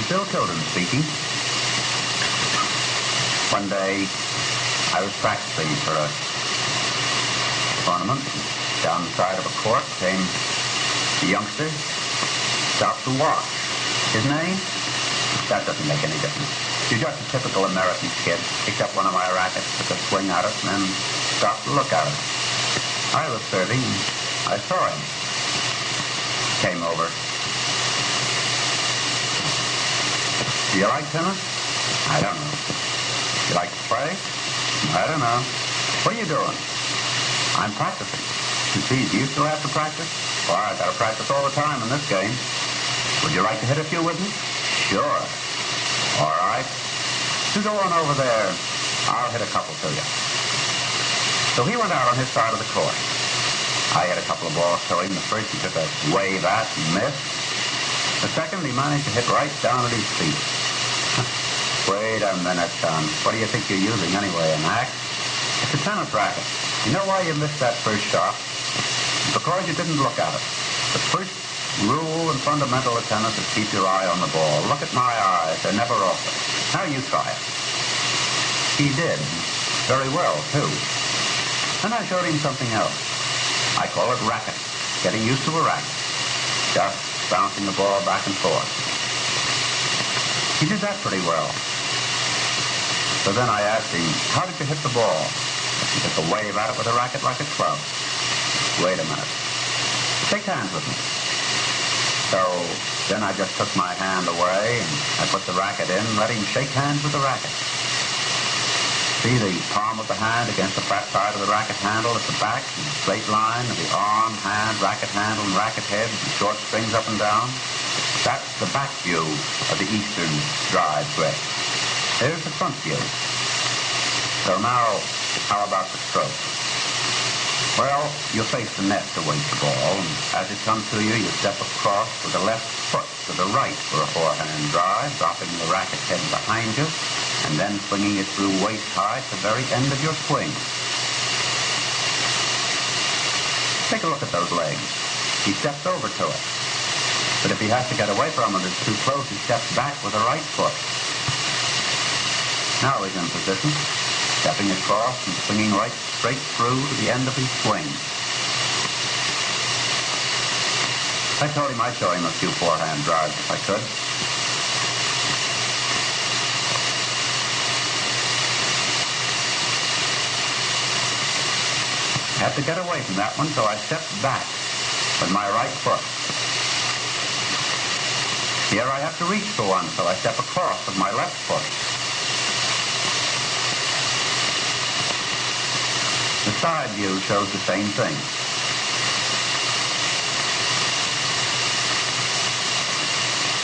Bill Tilden speaking. One day, I was practicing for a tournament. Down the side of a court came a youngster, stopped to watch. His name? That doesn't make any difference. He's just a typical American kid. Picked up one of my rackets, took a swing at it, and then stopped to look at it. I was serving, and I saw him. Came over. Do you like tennis? I don't know. You like to play? I don't know. What are you doing? I'm practicing. Gee, do you still have to practice? Well, I've got to practice all the time in this game. Would you like to hit a few with me? Sure. All right. You go on over there. I'll hit a couple to you. So he went out on his side of the court. I hit a couple of balls to him. The first he took a wave at and missed. The second he managed to hit right down at his feet. Wait a minute, son. What do you think you're using anyway, an axe? It's a tennis racket. You know why you missed that first shot? Because you didn't look at it. The first rule and fundamental of tennis is keep your eye on the ball. Look at my eyes. They're never off it. Now you try it. He did. Very well, too. Then I showed him something else. I call it racquet. Getting used to a racket. Just bouncing the ball back and forth. He did that pretty well. So then I asked him, how did you hit the ball? He took a wave at it with a racket like a club. Wait a minute. Shake hands with me. So then I just took my hand away and I put the racket in and let him shake hands with the racket. See the palm of the hand against the flat side of the racket handle at the back, and the straight line of the arm, hand, racket handle, and racket head, and short strings up and down. That's the back view of the Eastern drive grip. There's the front view. So now, how about the stroke? Well, you face the net to waste the ball, and as it comes to you, you step across with the left foot to the right for a forehand drive, dropping the racket head behind you, and then swinging it through waist high to the very end of your swing. Take a look at those legs. He steps over to it. But if he has to get away from it, it's too close, he steps back with the right foot. Now he's in position, stepping across and swinging right straight through to the end of his swing. I told him I'd show him a few forehand drives if I could. Had to get away from that one, so I stepped back with my right foot. Here I have to reach for one, so I step across with my left foot. The side view shows the same thing.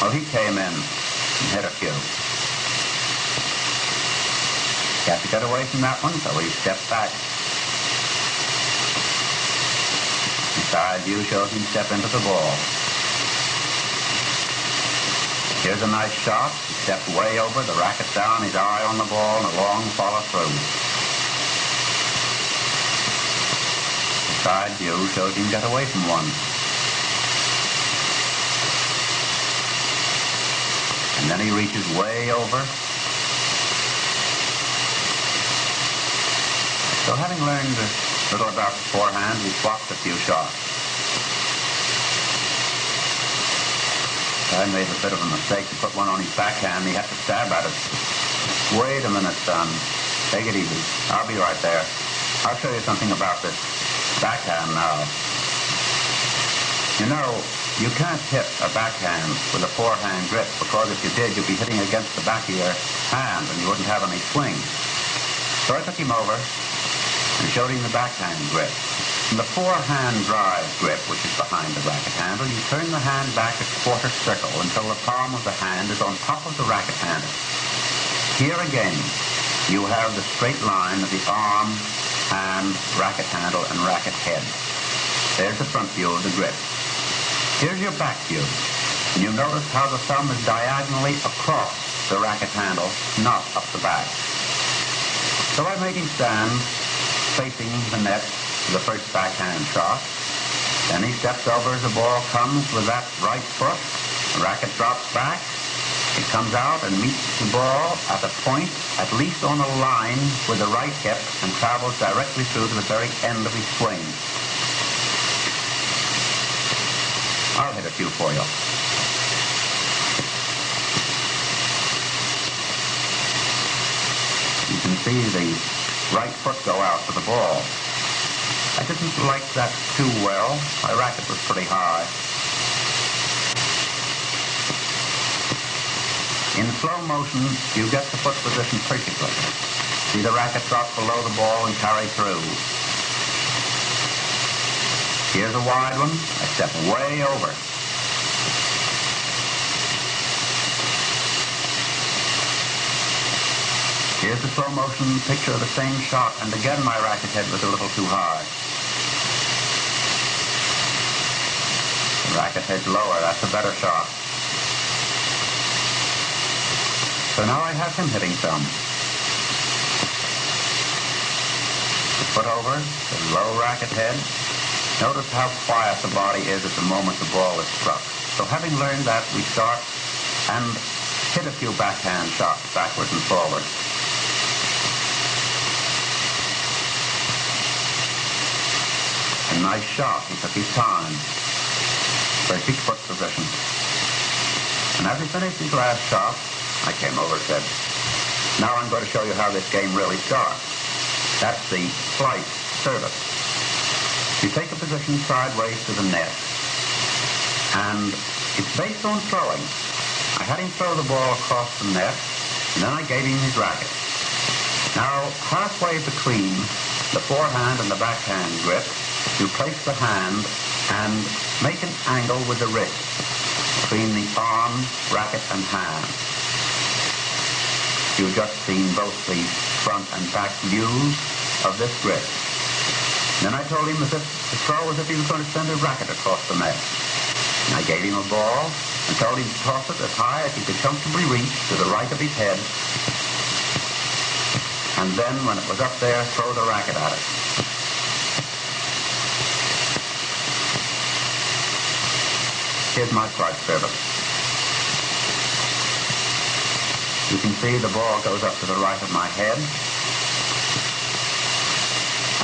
Well, he came in and hit a few. He had to get away from that one, so he stepped back. The side view shows him step into the ball. Here's a nice shot. He stepped way over, the racket down, his eye on the ball, and a long follow-through. The side view shows him get away from one. And then he reaches way over. So having learned a little about the forehand, we swapped a few shots. I made a bit of a mistake to put one on his backhand. He had to stab at it. Wait a minute, son. Take it easy. I'll be right there. I'll show you something about this backhand now. You know, you can't hit a backhand with a forehand grip, because if you did, you'd be hitting against the back of your hand and you wouldn't have any swing. So I took him over and showed him the backhand grip. In the forehand drive grip, which is behind the racket handle, you turn the hand back a quarter circle until the palm of the hand is on top of the racket handle. Here again, you have the straight line of the arm, hand, racket handle, and racket head. There's the front view of the grip. Here's your back view. And you notice how the thumb is diagonally across the racket handle, not up the back. So I made him stand facing the net for the first backhand shot. Then he steps over as the ball comes with that right foot. The racket drops back. It comes out and meets the ball at a point, at least on a line, with the right hip and travels directly through to the very end of his swing. I'll hit a few for you. You can see the right foot go out for the ball. I didn't like that too well. My racket was pretty high. In slow motion, you get the foot position perfectly. See the racket drop below the ball and carry through. Here's a wide one. I step way over. Here's the slow motion picture of the same shot, and again my racket head was a little too high. The racket head's lower. That's a better shot. So now I have him hitting some. The foot over, the low racket head. Notice how quiet the body is at the moment the ball is struck. So having learned that, we start and hit a few backhand shots backwards and forwards. A nice shot. He took his time. Perfect foot position. And as he finished his last shot, I came over and said, now I'm going to show you how this game really starts. That's the slice service. You take a position sideways to the net, and it's based on throwing. I had him throw the ball across the net, and then I gave him his racket. Now, halfway between the forehand and the backhand grip, you place the hand and make an angle with the wrist between the arm, racket, and hand. You've just seen both the front and back views of this grip. Then I told him to throw as if he was going to send a racket across the net. And I gave him a ball and told him to toss it as high as he could comfortably reach to the right of his head. And then, when it was up there, throw the racket at it. Here's my strike service. You can see the ball goes up to the right of my head.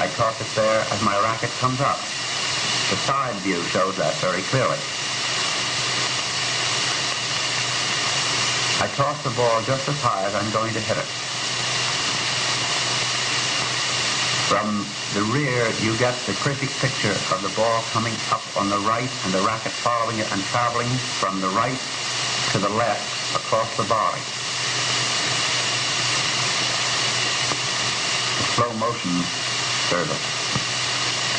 I toss it there as my racket comes up. The side view shows that very clearly. I toss the ball just as high as I'm going to hit it. From the rear, you get the perfect picture of the ball coming up on the right and the racket following it and traveling from the right to the left across the body. Slow motion service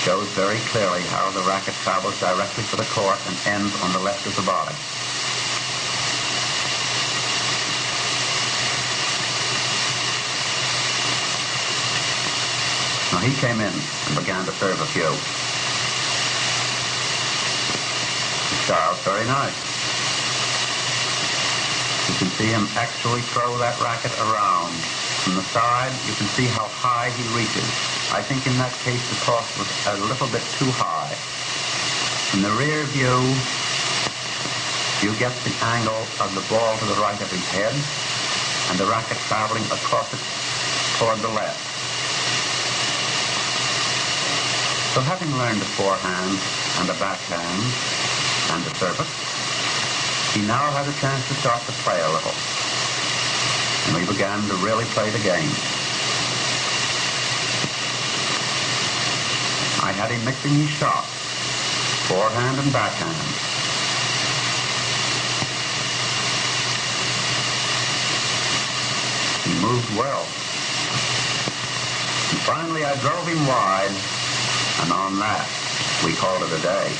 shows very clearly how the racket travels directly to the court and ends on the left of the body. Now he came in and began to serve a few. The style's very nice. You can see him actually throw that racket around. From the side, you can see how high he reaches. I think in that case the toss was a little bit too high. In the rear view, you get the angle of the ball to the right of his head and the racket traveling across it toward the left. So having learned the forehand and the backhand and the service, he now has a chance to start to play a little. And we began to really play the game. I had him mixing his shots, forehand and backhand. He moved well. And finally I drove him wide, and on that, we called it a day.